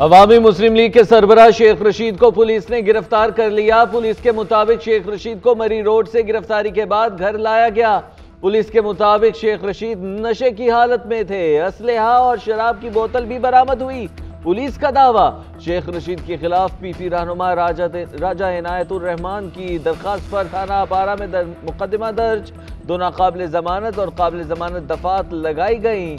अवामी मुस्लिम league के सरबराह शेख रशीद को police ने गिरफ्तार कर लिया। पुलिस के मुताबिक शेख रशीद को मरी रोड से गिरफ्तारी के बाद घर लाया गया। पुलिस के मुताबिक शेख रशीद नशे की हालत में थे। असलहा और शराब की बोतल भी बरामद हुई। पुलिस का दावा, शेख रशीद के खिलाफ पीपी रहनुमा राजा इनायतुर रहमान की दरखास्त पर थाना अपारा में मुकदमा दर्ज। दो नाकाबिल जमानत और काबिल जमानत दफात लगाई गई।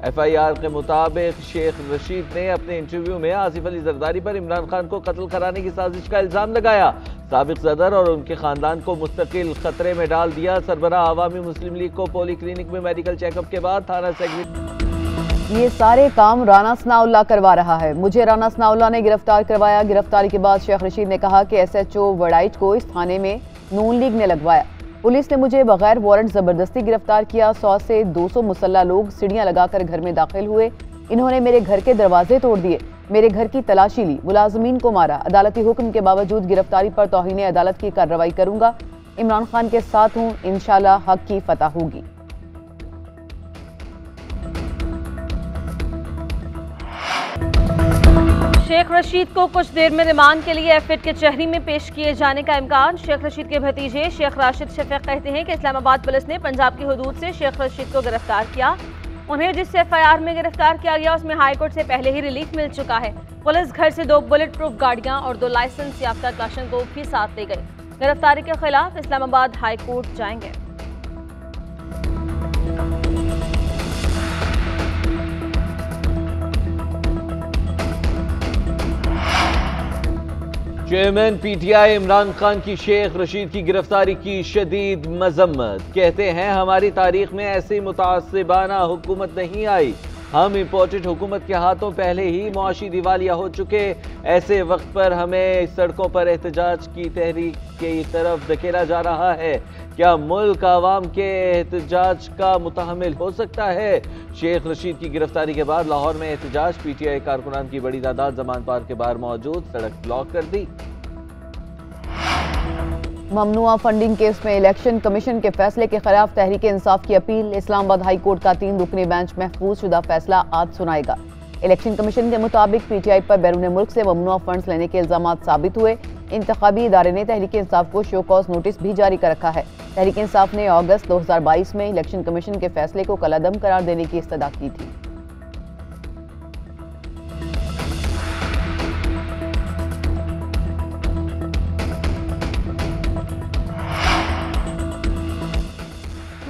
FIR के मुताबिक शेख रशीद ने अपने इंटरव्यू में आसिफ अली जरदारी पर इमरान खान को कत्ल कराने की साजिश का इल्जाम लगाया। साबिक सदर और उनके खानदान को मुस्तकिल खतरे में डाल दिया। सरबराह अवामी मुस्लिम लीग को पोली क्लिनिक में मेडिकल चेकअप के बाद थाना सेक्रेटरी। ये सारे काम राना सनाउल्लाह करवा रहा है। मुझे राना सनाउल्लाह ने गिरफ्तार करवाया। गिरफ्तारी के बाद शेख रशीद ने कहा कि SHO वड़ाइच को इस थाने में नून लीग ने लगवाया। पुलिस ने मुझे बगैर वारंट जबरदस्ती गिरफ्तार किया। 100 से 200 मुसल्ला लोग सीढ़ियां लगाकर घर में दाखिल हुए। इन्होंने मेरे घर के दरवाजे तोड़ दिए, मेरे घर की तलाशी ली, मुलाजमीन को मारा। अदालती हुक्म के बावजूद गिरफ्तारी पर तौहीन अदालत की कार्रवाई करूंगा। इमरान खान के साथ हूं, इंशाल्लाह हक की फतह होगी। शेख रशीद को कुछ देर में रिमांड के लिए एफिड के चहरी में पेश किए जाने का इम्कान। शेख रशीद के भतीजे शेख राशिद शफीक कहते हैं कि इस्लामाबाद पुलिस ने पंजाब की हुदूद से शेख रशीद को गिरफ्तार किया। उन्हें जिस FIR में गिरफ्तार किया गया उसमें हाईकोर्ट से पहले ही रिलीफ मिल चुका है। पुलिस घर से 2 बुलेट प्रूफ गाड़ियां और 2 लाइसेंस याफ्ता क्लाशनकोव भी साथ ले गई। गिरफ्तारी के खिलाफ इस्लामाबाद हाईकोर्ट जाएंगे। चेयरमैन PTI इमरान खान की शेख रशीद की गिरफ्तारी की शदीद मजम्मत। कहते हैं हमारी तारीख में ऐसी मुतासिबाना हुकूमत नहीं आई। हम इम्पोर्टेड हुकूमत के हाथों पहले ही मुआशी दिवालिया हो चुके। ऐसे वक्त पर हमें सड़कों पर एहतजाज की तहरीक की तरफ धकेला जा रहा है। क्या मुल्क आवाम के एहतजाज का मुतहम्मिल हो सकता है? शेख रशीद की गिरफ्तारी के बाद लाहौर में एहतजाज। PTI कारकुनान की बड़ी तादाद जमान पार्क के बाहर मौजूद, सड़क ब्लॉक कर दी। ममनुआ फंडिंग केस में इलेक्शन कमीशन के फैसले के खिलाफ तहरीक इंसाफ की अपील। इस्लामाबाद हाई कोर्ट का 3 रुकनी बेंच महफूज शुदा फैसला आज सुनाएगा। इलेक्शन कमीशन के मुताबिक PTI पर बैरून मुल्क से ममनुआ फंड्स लेने के इल्जाम साबित हुए। इंतखाबी इदारे ने तहरीक इंसाफ को शो कॉज नोटिस भी जारी कर रखा है। तहरीक इंसाफ ने अगस्त 2022 में इलेक्शन कमीशन के फैसले को कलादम करार देने की इस्तदा की थी।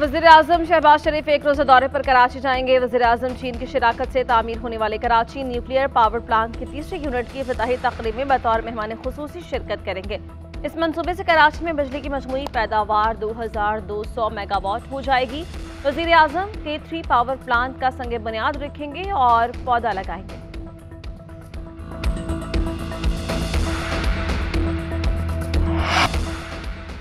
वज़ीर-ए-आज़म शहबाज शरीफ एक रोज़ा दौरे पर कराची जाएंगे। वज़ीर-ए-आज़म चीन की शिराकत से तामीर होने वाले कराची न्यूक्लियर पावर प्लांट की 3री यूनिट की इफ्तिताही तकरीब में बतौर मेहमान खुसूसी शिरकत करेंगे। इस मंसूबे से कराची में बिजली की मजमूई पैदावार 2200 मेगावाट हो जाएगी। वज़ीर-ए-आज़म K3 पावर प्लांट का संग बुनियाद रखेंगे और पौधा लगाएंगे।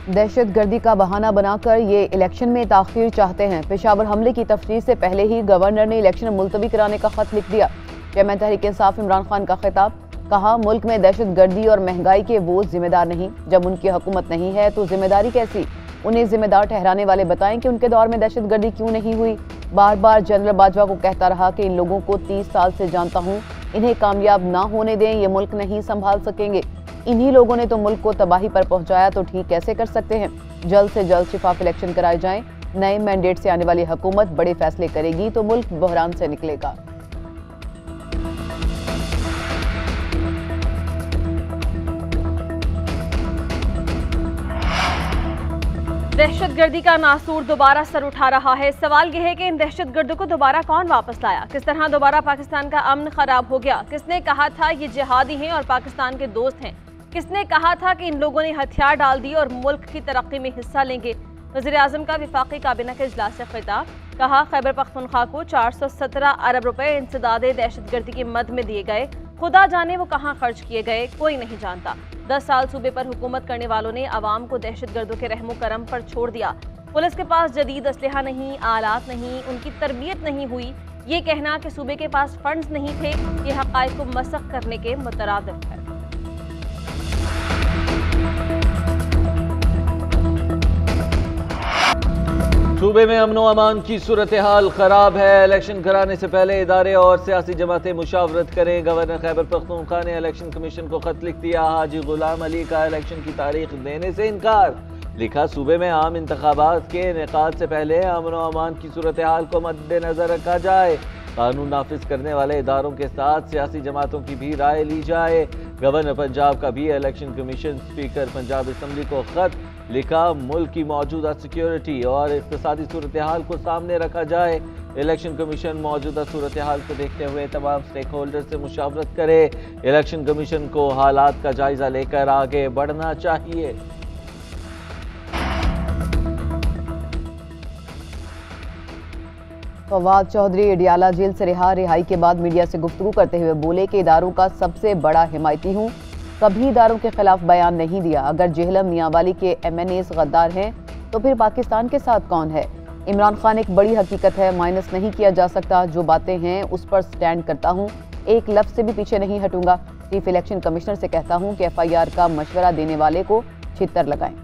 दहशत गर्दी का बहाना बनाकर ये इलेक्शन में ताखीर चाहते हैं। पेशावर हमले की तफ्तीश से पहले ही गवर्नर ने इलेक्शन मुलतवी कराने का खत लिख दिया। चेयरमैन तहरीक इंसाफ इमरान खान का खिताब, कहा मुल्क में दहशत गर्दी और महंगाई के वो जिम्मेदार नहीं। जब उनकी हुकूमत नहीं है तो जिम्मेदारी कैसी? उन्हें जिम्मेदार ठहराने वाले बताएं कि उनके दौर में दहशत गर्दी क्यों नहीं हुई। बार बार जनरल बाजवा को कहता रहा कि इन लोगों को 30 साल से जानता हूँ, इन्हें कामयाब ना होने दें, ये मुल्क नहीं संभाल सकेंगे। इन्हीं लोगों ने तो मुल्क को तबाही पर पहुंचाया, तो ठीक कैसे कर सकते हैं? जल्द से जल्द शिफाफ इलेक्शन कराए जाएं। नए मैंडेट से आने वाली हुकूमत बड़े फैसले करेगी तो मुल्क बहरान से निकलेगा। दहशतगर्दी का नासूर दोबारा सर उठा रहा है। सवाल यह है कि इन दहशतगर्दों को दोबारा कौन वापस लाया? किस तरह दोबारा पाकिस्तान का अमन खराब हो गया? किसने कहा था ये जिहादी हैं और पाकिस्तान के दोस्त हैं? किसने कहा था कि इन लोगों ने हथियार डाल दिए और मुल्क की तरक्की में हिस्सा लेंगे? वज़ीर-ए-आज़म का वफाकी काबीना के इजलास से खिताब, कहा खैबर पख्तूनख्वा को 417 अरब रुपए इंसदादे दहशतगर्दी की मद में दिए गए। खुदा जाने वो कहाँ खर्च किए गए, कोई नहीं जानता। 10 साल सूबे पर हुकूमत करने वालों ने अवाम को दहशतगर्दों के रहमो करम पर छोड़ दिया। पुलिस के पास जदीद असलहा नहीं, आलात नहीं, उनकी तरबियत नहीं हुई। ये कहना कि सूबे के पास फंड्स नहीं थे, ये हक़ाइक़ को मसख करने के मुतरादिफ है। सूबे में अमन व अमान की सूरत हाल खराब है। इलेक्शन कराने से पहले इदारे और सियासी जमातें मुशावरत करें। गवर्नर खैबर पख्तूनख्वा ने इलेक्शन कमीशन को खत लिख दिया। हाजी गुलाम अली का इलेक्शन की तारीख देने से इनकार। लिखा, सूबे में आम इंतखाबात के इनेकाद से पहले अमन व अमान की सूरत हाल को मद्देनजर रखा जाए। कानून नाफिज करने वाले इदारों के साथ सियासी जमातों की भी राय ली जाए। गवर्नर पंजाब का भी election commission speaker Punjab assembly को खत लिखा। मुल्क की मौजूदा सिक्योरिटी और इक़्तिसादी सूरत हाल को सामने रखा जाए। इलेक्शन कमीशन मौजूदा सूरत हाल को देखते हुए तमाम स्टेक होल्डर से मुशावरत करे। इलेक्शन कमीशन को हालात का जायजा लेकर आगे बढ़ना चाहिए। फवाद चौधरी अडियाला जेल से रिहाई के बाद मीडिया से गुफ्तगू करते हुए बोले कि इदारों का सबसे बड़ा हिमायती हूँ, कभी इदारों के खिलाफ बयान नहीं दिया। अगर जेहलम मियांवाली के MNAs गद्दार हैं तो फिर पाकिस्तान के साथ कौन है? इमरान खान एक बड़ी हकीकत है, माइनस नहीं किया जा सकता। जो बातें हैं उस पर स्टैंड करता हूँ, एक लफ्ज से भी पीछे नहीं हटूंगा। चीफ इलेक्शन कमिश्नर से कहता हूँ कि FIR का मशवरा देने वाले को छितर लगाएं।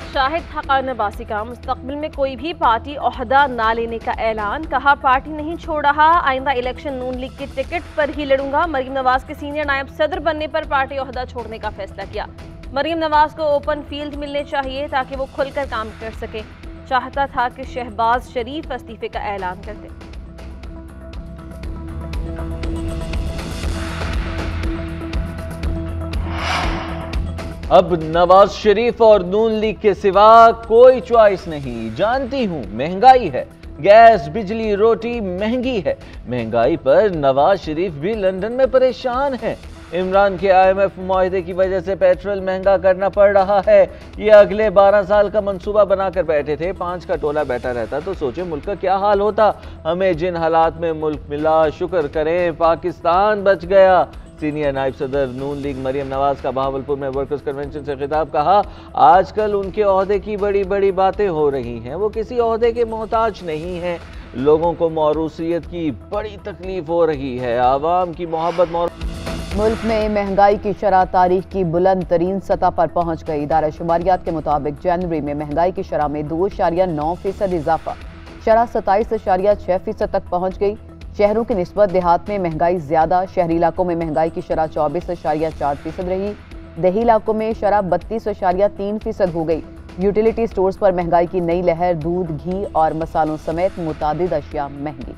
शाहिद हक़ान अब्बासी का मुस्तक़बिल में कोई भी पार्टी ओहदा ना लेने का ऐलान। कहा, पार्टी नहीं छोड़ रहा, आइंदा इलेक्शन नून लीग के टिकट पर ही लड़ूंगा। मरीम नवाज के सीनियर नायब सदर बनने पर पार्टी ओहदा छोड़ने का फैसला किया। मरीम नवाज को ओपन फील्ड मिलने चाहिए ताकि वो खुलकर काम कर सके। चाहता था कि शहबाज शरीफ इस्तीफे का ऐलान करते। अब नवाज शरीफ और नून लीग के सिवा कोई चॉइस नहीं। जानती हूं महंगाई है, गैस बिजली रोटी महंगी है। महंगाई पर नवाज शरीफ भी लंदन में परेशान है। इमरान के IMF मुआहदे की वजह से पेट्रोल महंगा करना पड़ रहा है। ये अगले 12 साल का मंसूबा बनाकर बैठे थे। 5 का टोला बैठा रहता तो सोचे मुल्क का क्या हाल होता। हमें जिन हालात में मुल्क मिला, शुक्र करें पाकिस्तान बच गया। सीनियर नायब सदर नून लीग मरीम नवाज का बहावलपुर में वर्कर्स कन्वेंशन से खिताब। कहा, आजकल उनके ओहदे की बड़ी बड़ी बातें हो रही हैं, वो किसी ओहदे के मोहताज नहीं हैं। लोगों को मौरूसियत की बड़ी तकलीफ हो रही है। आवाम की मोहब्बत। मुल्क में महंगाई की शरह तारीख की बुलंद तरीन सतह पर पहुंच गई। इदारा शुमारियात के मुताबिक जनवरी में महंगाई की शरह में 2.9% इजाफा, शरह 27.6% तक पहुंच गई। शहरों की निस्बत देहात में महंगाई ज्यादा। शहरी इलाकों में महंगाई की शरह 24.4% रही। देही इलाकों में शरह 32.3% हो गई। यूटिलिटी स्टोर्स पर महंगाई की नई लहर। दूध, घी और मसालों समेत मुतादिद अशिया महंगी।